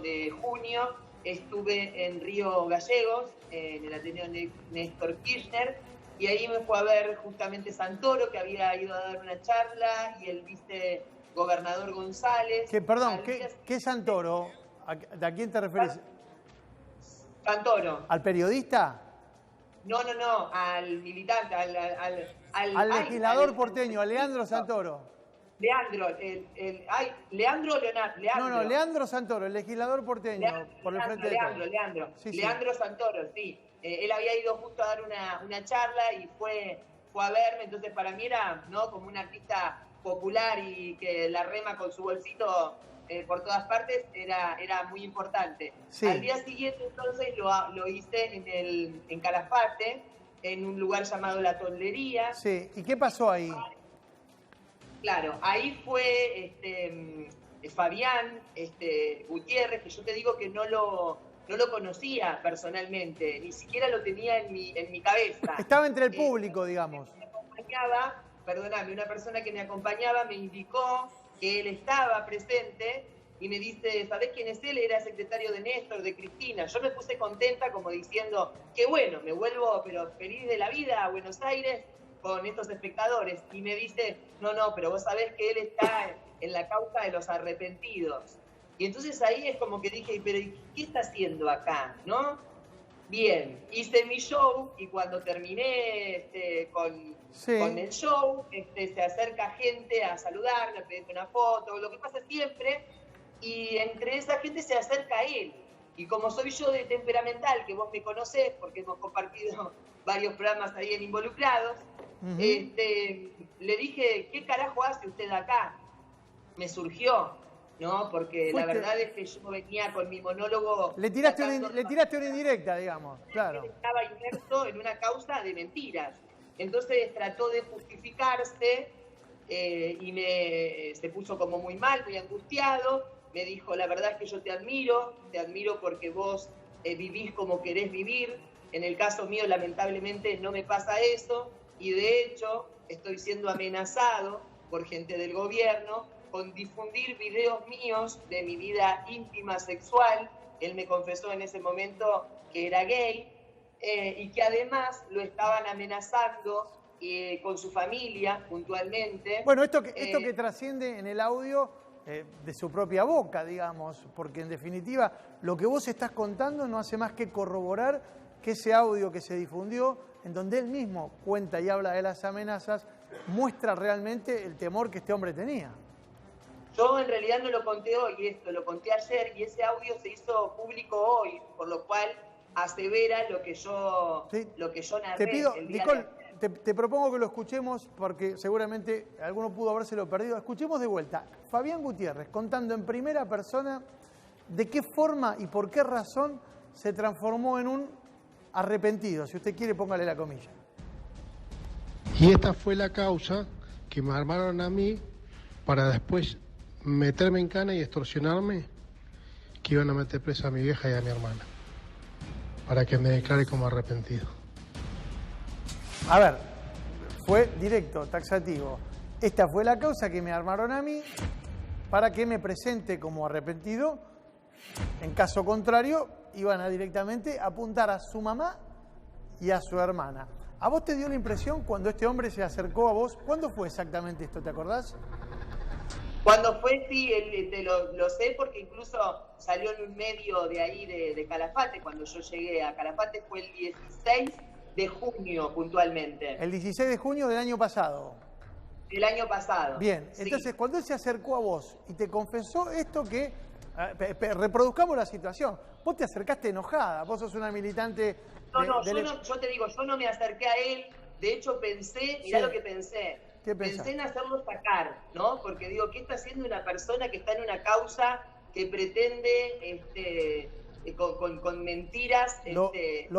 de junio estuve en Río Gallegos, en el Ateneo Néstor Kirchner, y ahí me fue a ver justamente Santoro, que había ido a dar una charla, y el vicegobernador González. Perdón, ¿qué Santoro? ¿A quién te referís? Santoro. ¿Al periodista? No, al militante, al legislador porteño, a Leandro Santoro. Leandro, Leandro o Leonardo. No, Leandro Santoro, el legislador porteño, por el frente de todos. Leandro Santoro, sí. Él había ido justo a dar una charla y fue a verme, entonces para mí era, ¿no?, como un artista popular y que la rema con su bolsito por todas partes, era muy importante. Sí. Al día siguiente entonces lo hice en Calafate, en un lugar llamado La Toldería. Sí, ¿y qué pasó ahí? Claro, ahí fue Fabián Gutiérrez, que yo te digo que no lo conocía personalmente, ni siquiera lo tenía en mi cabeza. Estaba entre el público, digamos. Me acompañaba, perdóname, una persona que me acompañaba me indicó que él estaba presente y me dice, ¿sabés quién es él? Era secretario de Néstor, de Cristina. Yo me puse contenta como diciendo, qué bueno, me vuelvo pero feliz de la vida a Buenos Aires con estos espectadores. Y me dice, no, pero vos sabés que él está en la causa de los arrepentidos. Y entonces ahí es como que dije, pero ¿qué está haciendo acá? ¿No? Bien, hice mi show y cuando terminé con el show, se acerca gente a saludarme, a pedirme una foto, lo que pasa siempre, y entre esa gente se acerca él. Y como soy yo de temperamental, que vos me conocés, porque hemos compartido varios programas ahí en Involucrados, le dije, ¿qué carajo hace usted acá? Me surgió, ¿no? Porque la verdad es que yo venía con mi monólogo... Le tiraste una indirecta, digamos, claro. Estaba inmerso en una causa de mentiras. Entonces trató de justificarse y se puso como muy mal, muy angustiado. Me dijo, la verdad es que yo te admiro porque vos vivís como querés vivir. En el caso mío, lamentablemente, no me pasa eso. Y de hecho, estoy siendo amenazado por gente del gobierno con difundir videos míos de mi vida íntima sexual. Él me confesó en ese momento que era gay y que además lo estaban amenazando con su familia puntualmente. Bueno, esto que trasciende en el audio de su propia boca, digamos, porque en definitiva lo que vos estás contando no hace más que corroborar que ese audio que se difundió, en donde él mismo cuenta y habla de las amenazas, muestra realmente el temor que este hombre tenía. Yo en realidad no lo conté hoy, esto lo conté ayer, y ese audio se hizo público hoy, por lo cual asevera lo que yo narré. Te pido, Nicole, te propongo que lo escuchemos porque seguramente alguno pudo habérselo perdido. Escuchemos de vuelta. Fabián Gutiérrez contando en primera persona de qué forma y por qué razón se transformó en un arrepentido. Si usted quiere, póngale la comilla. Y esta fue la causa que me armaron a mí para después meterme en cana y extorsionarme, que iban a meter presa a mi vieja y a mi hermana, para que me declare como arrepentido. A ver, fue directo, taxativo. Esta fue la causa que me armaron a mí para que me presente como arrepentido. En caso contrario, iban a directamente apuntar a su mamá y a su hermana. ¿A vos te dio la impresión cuando este hombre se acercó a vos? ¿Cuándo fue exactamente esto? ¿Te acordás? Cuando fue, sí, lo sé porque incluso salió en un medio de ahí de Calafate. Cuando yo llegué a Calafate fue el 16 de junio puntualmente. El 16 de junio del año pasado. Del año pasado. Bien, sí. Entonces cuando él se acercó a vos y te confesó esto que... reproduzcamos la situación. Vos te acercaste enojada, vos sos una militante... Yo te digo, yo no me acerqué a él. De hecho pensé, mirá lo que pensé. Pensé en hacerlo sacar, ¿no? Porque digo, ¿qué está haciendo una persona que está en una causa que pretende con mentiras? ¿Lo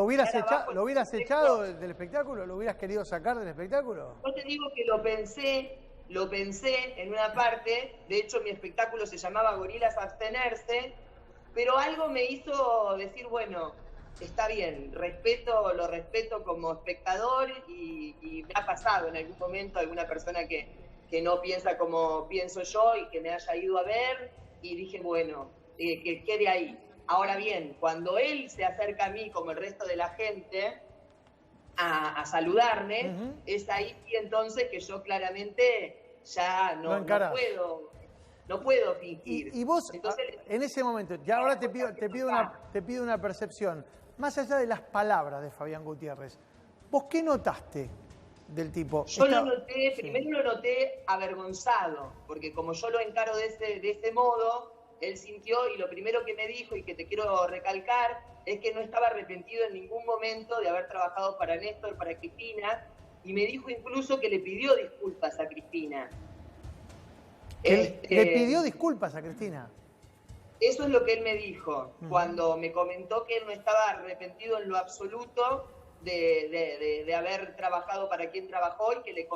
hubieras echado del espectáculo? ¿Lo hubieras querido sacar del espectáculo? Yo te digo que lo pensé en una parte. De hecho, mi espectáculo se llamaba Gorilas Abstenerse, pero algo me hizo decir, bueno, está bien, lo respeto como espectador y me ha pasado en algún momento alguna persona que no piensa como pienso yo y que me haya ido a ver y dije, bueno, que quede ahí. Ahora bien, cuando él se acerca a mí, como el resto de la gente, a saludarme, es ahí entonces que yo claramente ya no puedo fingir. Y vos, entonces, en ese momento, ya ahora te pido una percepción, más allá de las palabras de Fabián Gutiérrez, ¿vos qué notaste del tipo? Yo lo noté, primero lo noté avergonzado, porque como yo lo encaro de ese modo, él sintió, y lo primero que me dijo, y que te quiero recalcar, es que no estaba arrepentido en ningún momento de haber trabajado para Néstor, para Cristina, y me dijo incluso que le pidió disculpas a Cristina. ¿Le pidió disculpas a Cristina? Eso es lo que él me dijo, cuando me comentó que él no estaba arrepentido en lo absoluto de haber trabajado para quien trabajó, y que le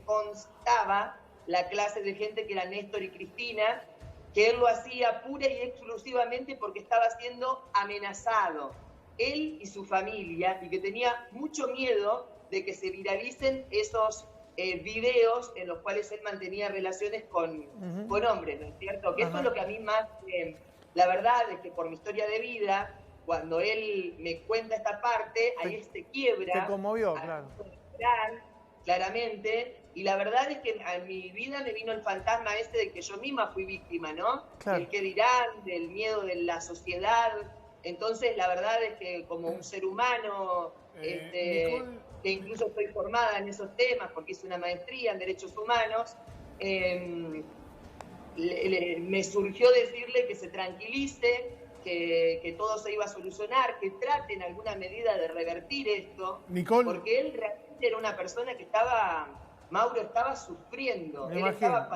constaba la clase de gente que era Néstor y Cristina, que él lo hacía pura y exclusivamente porque estaba siendo amenazado, él y su familia, y que tenía mucho miedo de que se viralicen esos videos en los cuales él mantenía relaciones con hombres, ¿no es cierto? Que eso es lo que a mí más, la verdad es que por mi historia de vida, cuando él me cuenta esta parte, ahí él se quiebra. Te conmovió, claro. Claramente, y la verdad es que a mi vida me vino el fantasma ese de que yo misma fui víctima, ¿no? Claro. Del qué dirán, del miedo de la sociedad. Entonces, la verdad es que como un ser humano, que incluso estoy formada en esos temas, porque hice una maestría en Derechos Humanos, me surgió decirle que se tranquilice, que todo se iba a solucionar, que trate en alguna medida de revertir esto, Nicole, porque él realmente era una persona que Mauro estaba sufriendo, me imagino.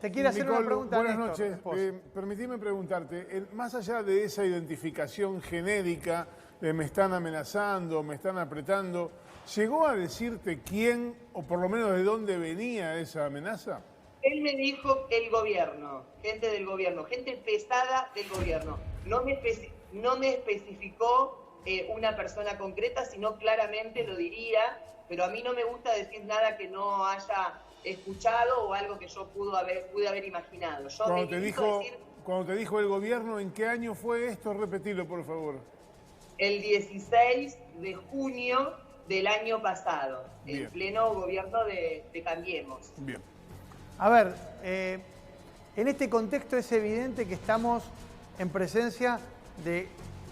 Te quiero hacer Nicole, una pregunta. buenas Néstor, noches. Permitime preguntarte, más allá de esa identificación genérica de me están amenazando, me están apretando, ¿llegó a decirte quién, o por lo menos de dónde venía esa amenaza? Él me dijo el gobierno, gente del gobierno, gente pesada del gobierno. No me especificó una persona concreta, sino claramente lo diría, pero a mí no me gusta decir nada que no haya escuchado o algo que yo pude haber imaginado. Cuando te dijo el gobierno, ¿en qué año fue esto? Repetilo, por favor. El 16 de junio del año pasado, en pleno gobierno de Cambiemos. Bien. A ver, en este contexto es evidente que estamos en presencia de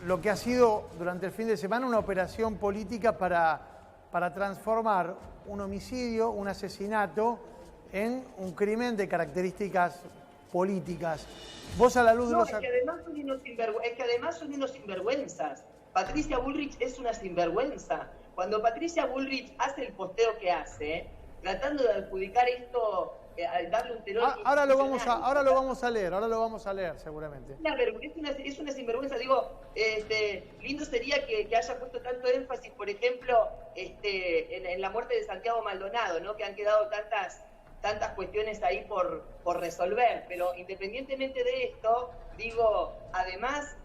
lo que ha sido durante el fin de semana una operación política para transformar un homicidio, un asesinato, en un crimen de características políticas. Vos a la luz de los... Es que además son unos sinvergüenzas. Patricia Bullrich es una sinvergüenza. Cuando Patricia Bullrich hace el posteo que hace, tratando de adjudicar esto... darle un terror ahora lo vamos a leer seguramente. Es una sinvergüenza, digo, lindo sería que haya puesto tanto énfasis, por ejemplo, en la muerte de Santiago Maldonado, ¿no? Que han quedado tantas cuestiones ahí por resolver, pero independientemente de esto, digo, además,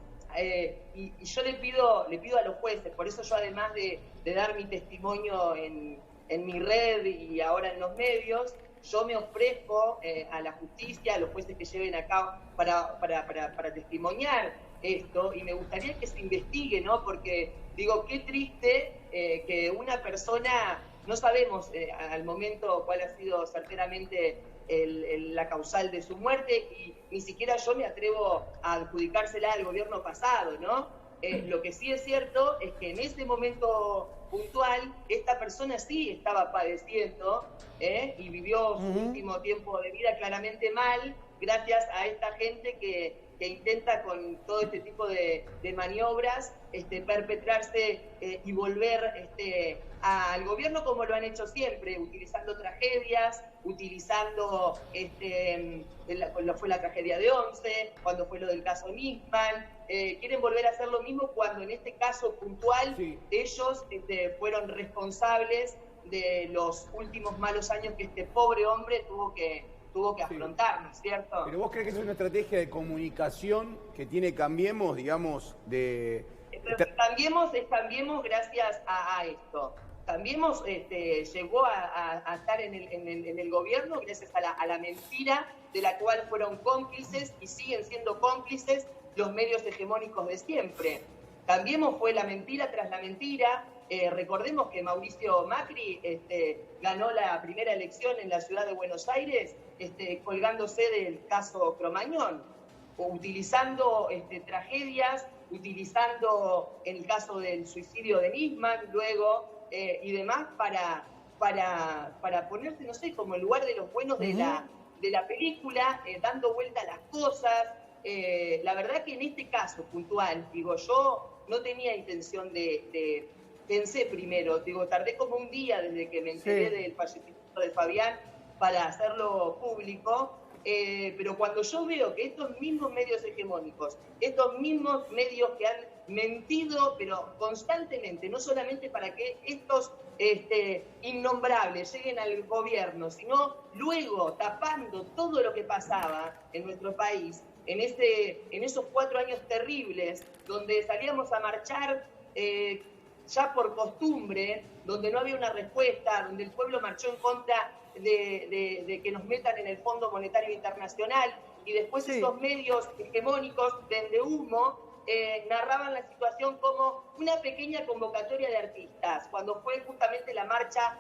y yo le pido a los jueces, por eso yo además de dar mi testimonio en mi red y ahora en los medios, yo me ofrezco a la justicia, a los jueces que lleven a cabo para testimoniar esto, y me gustaría que se investigue, ¿no? Porque, digo, qué triste que una persona, no sabemos al momento cuál ha sido certeramente la causal de su muerte, y ni siquiera yo me atrevo a adjudicársela al gobierno pasado, ¿no? Lo que sí es cierto es que en ese momento puntual, esta persona sí estaba padeciendo y vivió su último tiempo de vida claramente mal, gracias a esta gente que intenta con todo este tipo de maniobras perpetrarse y volver al gobierno como lo han hecho siempre, utilizando tragedias, utilizando cuando fue la tragedia de Once, cuando fue lo del caso Nisman. Quieren volver a hacer lo mismo cuando en este caso puntual ellos fueron responsables de los últimos malos años que este pobre hombre tuvo que afrontar, ¿no es cierto? ¿Pero vos crees que es una estrategia de comunicación que tiene Cambiemos, digamos, de... Cambiemos gracias a esto. Cambiemos llegó a estar en el gobierno gracias a la mentira de la cual fueron cómplices y siguen siendo cómplices los medios hegemónicos de siempre. Cambiemos fue la mentira tras la mentira. Recordemos que Mauricio Macri ganó la primera elección en la ciudad de Buenos Aires colgándose del caso Cromañón, utilizando tragedias, utilizando el caso del suicidio de Nisman luego y demás para ponerse, no sé, como el lugar de los buenos de la película, dando vuelta a las cosas. La verdad que en este caso puntual, digo, yo no tenía intención pensé primero, digo, tardé como un día desde que me enteré del fallecimiento de Fabián para hacerlo público, pero cuando yo veo que estos mismos medios hegemónicos, estos mismos medios que han mentido, pero constantemente, no solamente para que estos innombrables lleguen al gobierno, sino luego tapando todo lo que pasaba en nuestro país, en esos 4 años terribles, donde salíamos a marchar ya por costumbre, donde no había una respuesta, donde el pueblo marchó en contra de que nos metan en el Fondo Monetario Internacional, y después esos medios hegemónicos de humo narraban la situación como una pequeña convocatoria de artistas, cuando fue justamente la marcha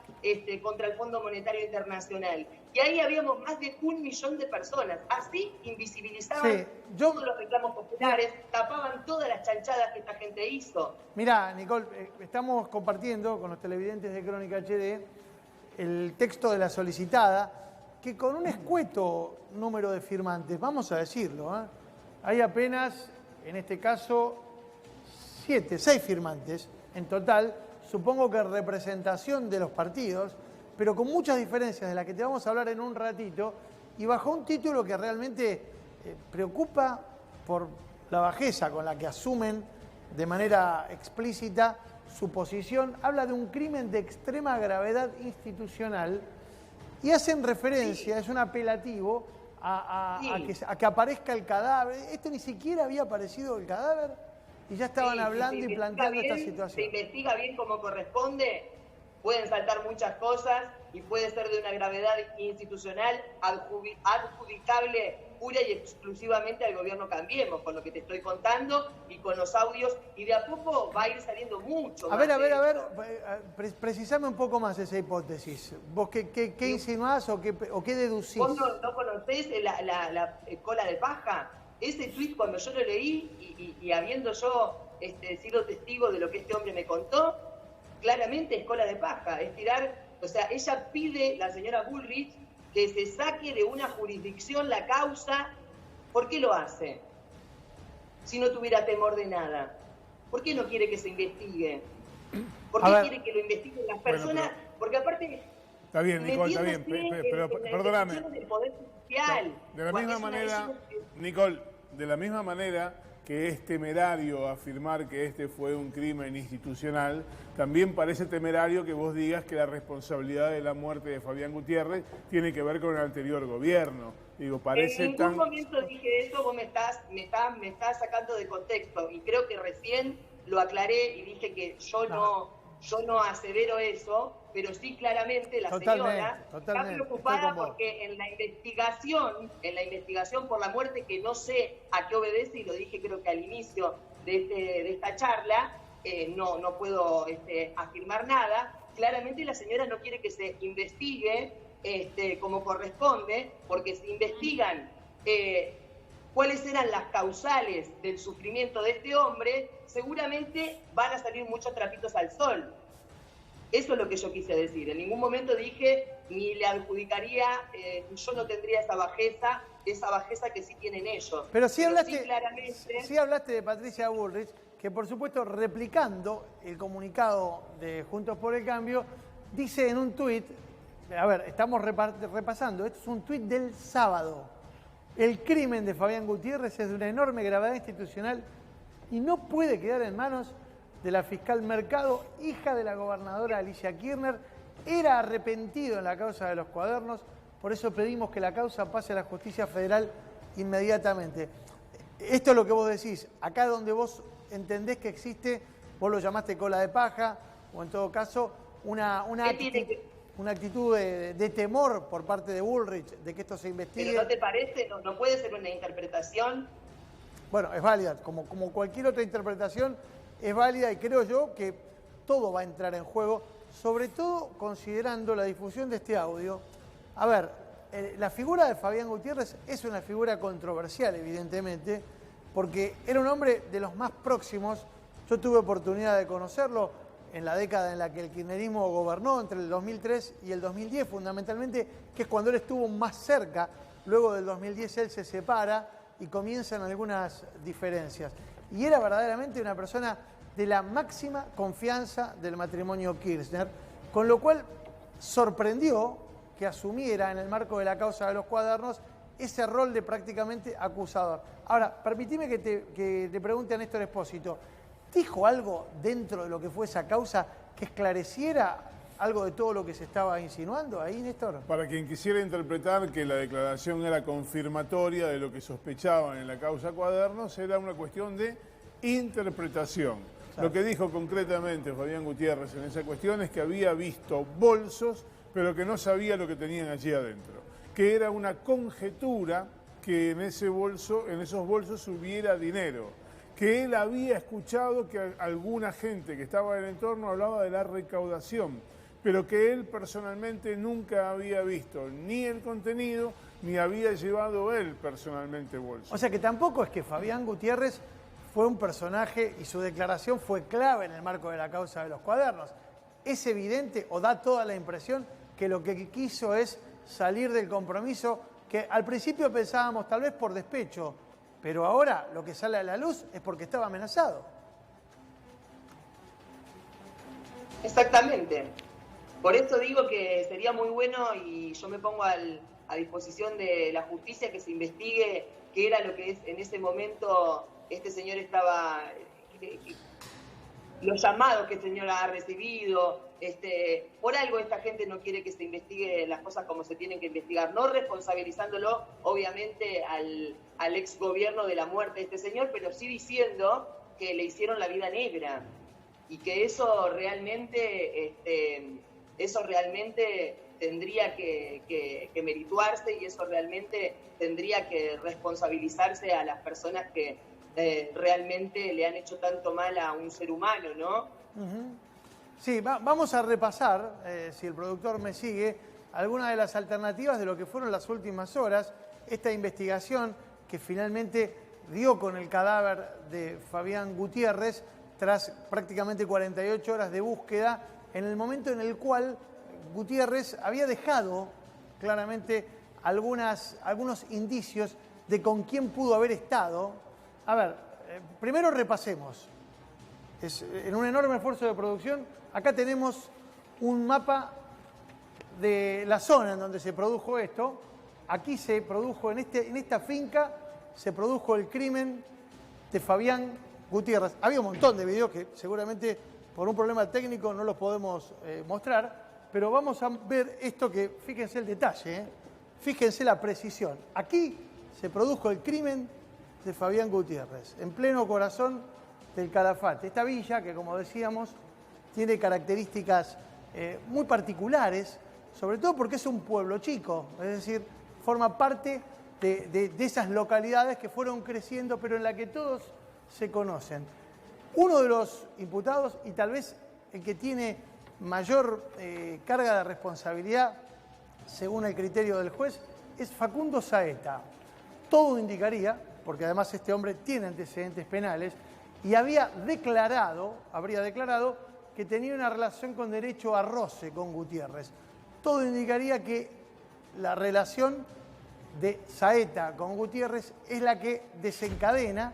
contra el Fondo Monetario Internacional. Y ahí habíamos más de 1 millón de personas. Así invisibilizaban todos los reclamos populares, tapaban todas las chanchadas que esta gente hizo. Mirá, Nicole, estamos compartiendo con los televidentes de Crónica HD el texto de la solicitada, que con un escueto número de firmantes, vamos a decirlo, hay apenas, en este caso, 6 firmantes en total, supongo que representación de los partidos, pero con muchas diferencias de las que te vamos a hablar en un ratito, y bajo un título que realmente preocupa por la bajeza con la que asumen de manera explícita su posición. Habla de un crimen de extrema gravedad institucional y hacen referencia, es un apelativo, a que aparezca el cadáver. Esto ni siquiera había aparecido el cadáver y ya estaban hablando y planteando esta situación. Se investiga bien como corresponde, pueden saltar muchas cosas y puede ser de una gravedad institucional adjudicable pura y exclusivamente al gobierno Cambiemos, con lo que te estoy contando y con los audios, y de a poco va a ir saliendo mucho más. A ver, precisame un poco más esa hipótesis. ¿Vos qué insinuás o qué deducís? ¿Vos no conocés la cola de paja? Ese tuit, cuando yo lo leí y habiendo yo sido testigo de lo que este hombre me contó, claramente es cola de paja, es tirar, o sea, ella pide, la señora Bullrich, que se saque de una jurisdicción la causa. ¿Por qué lo hace? Si no tuviera temor de nada. ¿Por qué no quiere que se investigue? ¿Por qué quiere que lo investiguen las personas? Porque aparte... Está bien, Nicole, está bien, pero perdóname. Del Poder Judicial, de la misma manera, Nicole, de la misma manera que es temerario afirmar que este fue un crimen institucional, también parece temerario que vos digas que la responsabilidad de la muerte de Fabián Gutiérrez tiene que ver con el anterior gobierno. Digo, parece en ningún momento dije eso, vos me estás sacando de contexto, y creo que recién lo aclaré y dije que yo no asevero eso, pero sí claramente la señora está preocupada porque en la investigación por la muerte, que no sé a qué obedece, y lo dije creo que al inicio de esta charla, no puedo afirmar nada, claramente la señora no quiere que se investigue como corresponde, porque si investigan cuáles eran las causales del sufrimiento de este hombre, seguramente van a salir muchos trapitos al sol. Eso es lo que yo quise decir. En ningún momento dije ni le adjudicaría, yo no tendría esa bajeza que sí tienen ellos. Pero sí hablaste de Patricia Bullrich, que por supuesto, replicando el comunicado de Juntos por el Cambio, dice en un tuit, a ver, estamos repasando, esto es un tuit del sábado: el crimen de Fabián Gutiérrez es de una enorme gravedad institucional y no puede quedar en manos de la fiscal Mercado, hija de la gobernadora Alicia Kirchner. Era arrepentido en la causa de los cuadernos, por eso pedimos que la causa pase a la justicia federal inmediatamente. Esto es lo que vos decís, acá donde vos entendés que existe, vos lo llamaste cola de paja, o en todo caso, una una actitud de temor por parte de Bullrich de que esto se investigue. ¿Pero no te parece? ¿No puede ser una interpretación? Bueno, es válida, como cualquier otra interpretación, es válida y creo yo que todo va a entrar en juego, sobre todo considerando la difusión de este audio. A ver, la figura de Fabián Gutiérrez es una figura controversial, evidentemente, porque era un hombre de los más próximos. Yo tuve oportunidad de conocerlo en la década en la que el kirchnerismo gobernó, entre el 2003 y el 2010 fundamentalmente, que es cuando él estuvo más cerca. Luego del 2010 él se separa y comienzan algunas diferencias. Y era verdaderamente una persona de la máxima confianza del matrimonio Kirchner, con lo cual sorprendió que asumiera en el marco de la causa de los cuadernos ese rol de prácticamente acusador. Ahora, permitime que te pregunte a Néstor Espósito, ¿dijo algo dentro de lo que fue esa causa que esclareciera algo de todo lo que se estaba insinuando ahí, Néstor? Para quien quisiera interpretar que la declaración era confirmatoria de lo que sospechaban en la causa Cuadernos, era una cuestión de interpretación. Claro. Lo que dijo concretamente Fabián Gutiérrez en esa cuestión es que había visto bolsos, pero que no sabía lo que tenían allí adentro. Que era una conjetura que en esos bolsos hubiera dinero. Que él había escuchado que alguna gente que estaba en el entorno hablaba de la recaudación, pero que él personalmente nunca había visto ni el contenido, ni había llevado él personalmente bolsos. O sea que tampoco es que Fabián Gutiérrez fue un personaje y su declaración fue clave en el marco de la causa de los cuadernos. Es evidente o da toda la impresión que lo que quiso es salir del compromiso que al principio pensábamos tal vez por despecho, pero ahora lo que sale a la luz es porque estaba amenazado. Exactamente. Por eso digo que sería muy bueno y yo me pongo a disposición de la justicia que se investigue qué era lo que en ese momento este señor estaba, los llamados que el señor ha recibido. Por algo esta gente no quiere que se investigue las cosas como se tienen que investigar, no responsabilizándolo obviamente al ex gobierno de la muerte de este señor, pero sí diciendo que le hicieron la vida negra y que eso realmente tendría que merituarse y eso realmente tendría que responsabilizarse a las personas que realmente le han hecho tanto mal a un ser humano, ¿no? Uh-huh. Sí, vamos a repasar, si el productor me sigue, algunas de las alternativas de lo que fueron las últimas horas, esta investigación que finalmente dio con el cadáver de Fabián Gutiérrez tras prácticamente 48 horas de búsqueda, en el momento en el cual Gutiérrez había dejado claramente algunos indicios de con quién pudo haber estado. A ver, primero repasemos. En un enorme esfuerzo de producción, acá tenemos un mapa de la zona en donde se produjo esto. Aquí se produjo, en esta finca, se produjo el crimen de Fabián Gutiérrez. Había un montón de videos que seguramente por un problema técnico no los podemos mostrar, pero vamos a ver esto que, fíjense el detalle, fíjense la precisión. Aquí se produjo el crimen de Fabián Gutiérrez, en pleno corazón del Calafate. Esta villa, que como decíamos, tiene características muy particulares, sobre todo porque es un pueblo chico, es decir, forma parte de esas localidades que fueron creciendo, pero en la que todos se conocen. Uno de los imputados, y tal vez el que tiene mayor carga de responsabilidad, según el criterio del juez, es Facundo Saeta. Todo indicaría, porque además este hombre tiene antecedentes penales, y habría declarado que tenía una relación con derecho a roce con Gutiérrez. Todo indicaría que la relación de Saeta con Gutiérrez es la que desencadena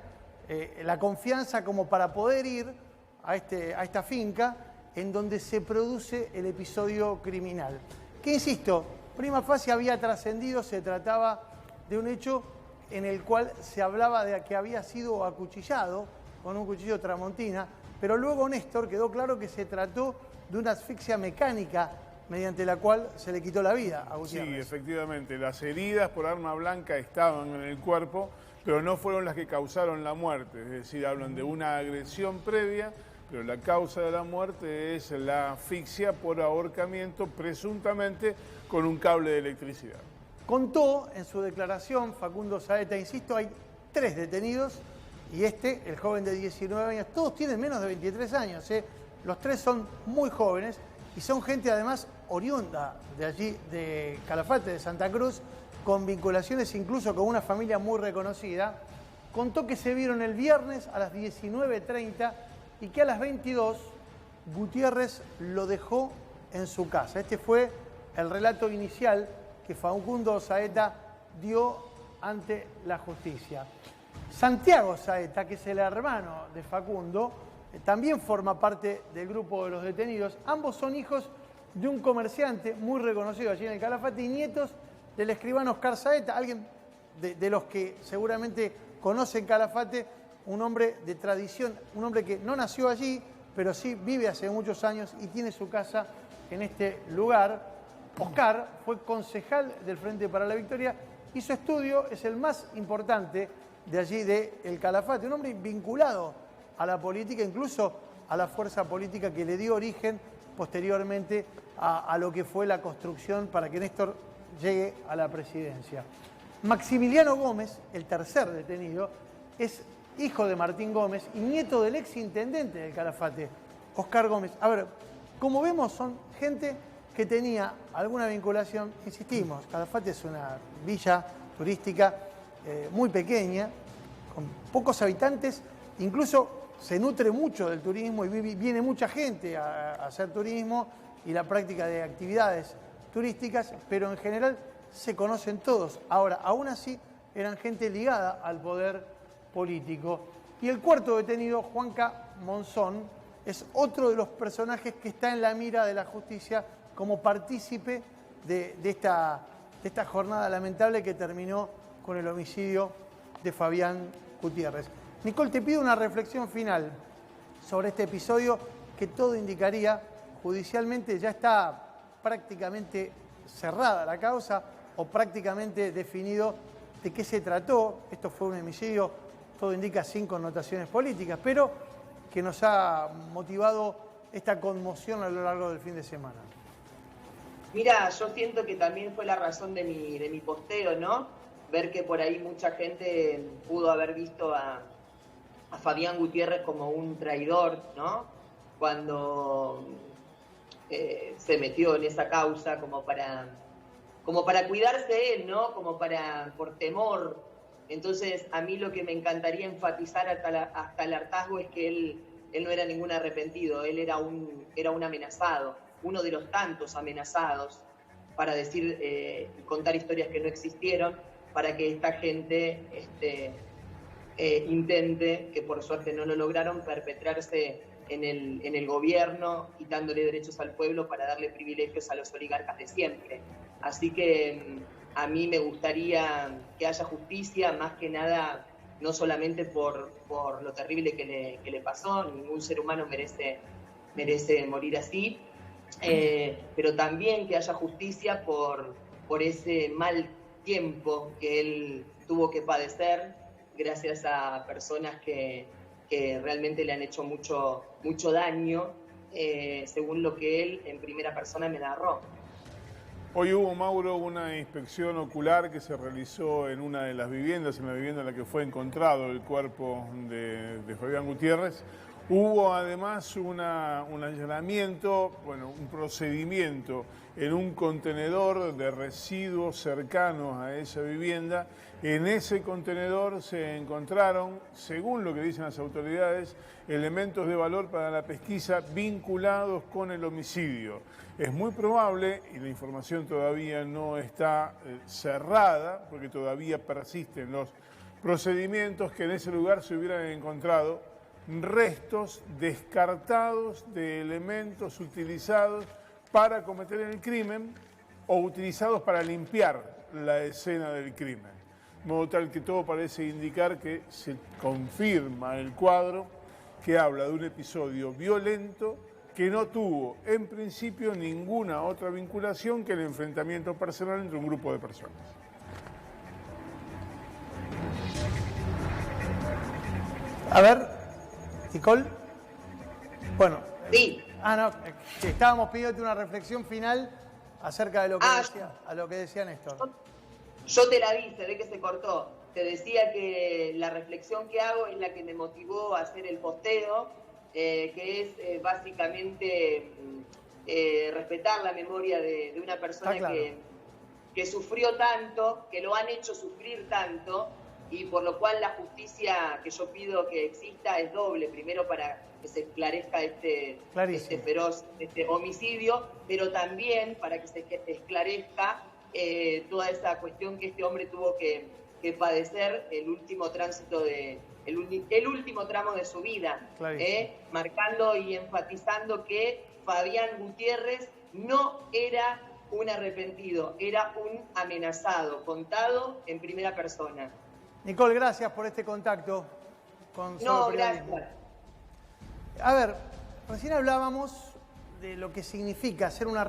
la confianza como para poder ir a esta finca en donde se produce el episodio criminal. Que insisto, prima facie había trascendido, se trataba de un hecho en el cual se hablaba de que había sido acuchillado con un cuchillo tramontina, pero luego, Néstor, quedó claro que se trató de una asfixia mecánica mediante la cual se le quitó la vida a Gutiérrez. Sí, efectivamente, las heridas por arma blanca estaban en el cuerpo, pero no fueron las que causaron la muerte, es decir, hablan de una agresión previa pero la causa de la muerte es la asfixia por ahorcamiento, presuntamente con un cable de electricidad. Contó en su declaración Facundo Saeta, insisto, hay 3 detenidos y el joven de 19 años, todos tienen menos de 23 años, ¿eh? Los 3 son muy jóvenes y son gente además oriunda de allí, de Calafate, de Santa Cruz, con vinculaciones incluso con una familia muy reconocida. Contó que se vieron el viernes a las 19:30 y que a las 22 Gutiérrez lo dejó en su casa. Este fue el relato inicial que Facundo Saeta dio ante la justicia. Santiago Saeta, que es el hermano de Facundo, también forma parte del grupo de los detenidos. Ambos son hijos de un comerciante muy reconocido allí en el Calafate y nietos del escribano Oscar Saeta, alguien de los que seguramente conocen Calafate, un hombre de tradición, un hombre que no nació allí, pero sí vive hace muchos años y tiene su casa en este lugar. Oscar fue concejal del Frente para la Victoria y su estudio es el más importante de allí de El Calafate, un hombre vinculado a la política, incluso a la fuerza política que le dio origen posteriormente a lo que fue la construcción para que Néstor llegue a la presidencia. Maximiliano Gómez, el tercer detenido, es hijo de Martín Gómez y nieto del ex intendente del Calafate, Oscar Gómez. A ver, como vemos, son gente que tenía alguna vinculación, insistimos, Calafate es una villa turística muy pequeña, con pocos habitantes, incluso se nutre mucho del turismo y viene mucha gente a hacer turismo y la práctica de actividades turísticas, pero en general se conocen todos. Ahora, aún así, eran gente ligada al poder político. Y el cuarto detenido, Juanca Monzón, es otro de los personajes que está en la mira de la justicia como partícipe de esta jornada lamentable que terminó con el homicidio de Fabián Gutiérrez. Nicole, te pido una reflexión final sobre este episodio que todo indicaría judicialmente ya está prácticamente cerrada la causa o prácticamente definido de qué se trató. Esto fue un homicidio, todo indica, sin connotaciones políticas, pero que nos ha motivado esta conmoción a lo largo del fin de semana. Mira, yo siento que también fue la razón de mi posteo, ¿no? Ver que por ahí mucha gente pudo haber visto a Fabián Gutiérrez como un traidor, ¿no? Cuando se metió en esa causa como para cuidarse él, ¿no? Por temor. Entonces, a mí lo que me encantaría enfatizar hasta el hartazgo es que él no era ningún arrepentido, él era un amenazado, uno de los tantos amenazados para decir y contar historias que no existieron, para que esta gente intente, que por suerte no lo lograron, perpetrarse en el gobierno, quitándole derechos al pueblo para darle privilegios a los oligarcas de siempre. Así que a mí me gustaría que haya justicia, más que nada, no solamente por lo terrible que le pasó, ningún ser humano merece morir así, pero también que haya justicia por ese mal tiempo que él tuvo que padecer gracias a personas que realmente le han hecho mucho daño, según lo que él en primera persona me narró. Hoy hubo, Mauro, una inspección ocular que se realizó en una de las viviendas, en la vivienda en la que fue encontrado el cuerpo de Fabián Gutiérrez. Hubo además un allanamiento, un procedimiento en un contenedor de residuos cercanos a esa vivienda. En ese contenedor se encontraron, según lo que dicen las autoridades, elementos de valor para la pesquisa vinculados con el homicidio. Es muy probable, y la información todavía no está cerrada, porque todavía persisten los procedimientos, que en ese lugar se hubieran encontrado restos descartados de elementos utilizados para cometer el crimen o utilizados para limpiar la escena del crimen. De modo tal que todo parece indicar que se confirma el cuadro que habla de un episodio violento que no tuvo en principio ninguna otra vinculación que el enfrentamiento personal entre un grupo de personas. A ver, Nicole. Bueno. Sí. No, que estábamos pidiéndote una reflexión final acerca de lo que, a lo que decía Néstor. Yo te la vi, se ve que se cortó. Te decía que la reflexión que hago es la que me motivó a hacer el posteo, que es básicamente respetar la memoria de una persona claro. que sufrió tanto, que lo han hecho sufrir tanto, y por lo cual la justicia que yo pido que exista es doble. Primero, para que se esclarezca este feroz homicidio, pero también para que se esclarezca toda esa cuestión que este hombre tuvo que padecer el último tránsito el último tramo de su vida, marcando y enfatizando que Fabián Gutiérrez no era un arrepentido, era un amenazado, contado en primera persona. Nicole, gracias por este contacto con Solo Periodismo. Gracias. A ver, recién hablábamos de lo que significa ser una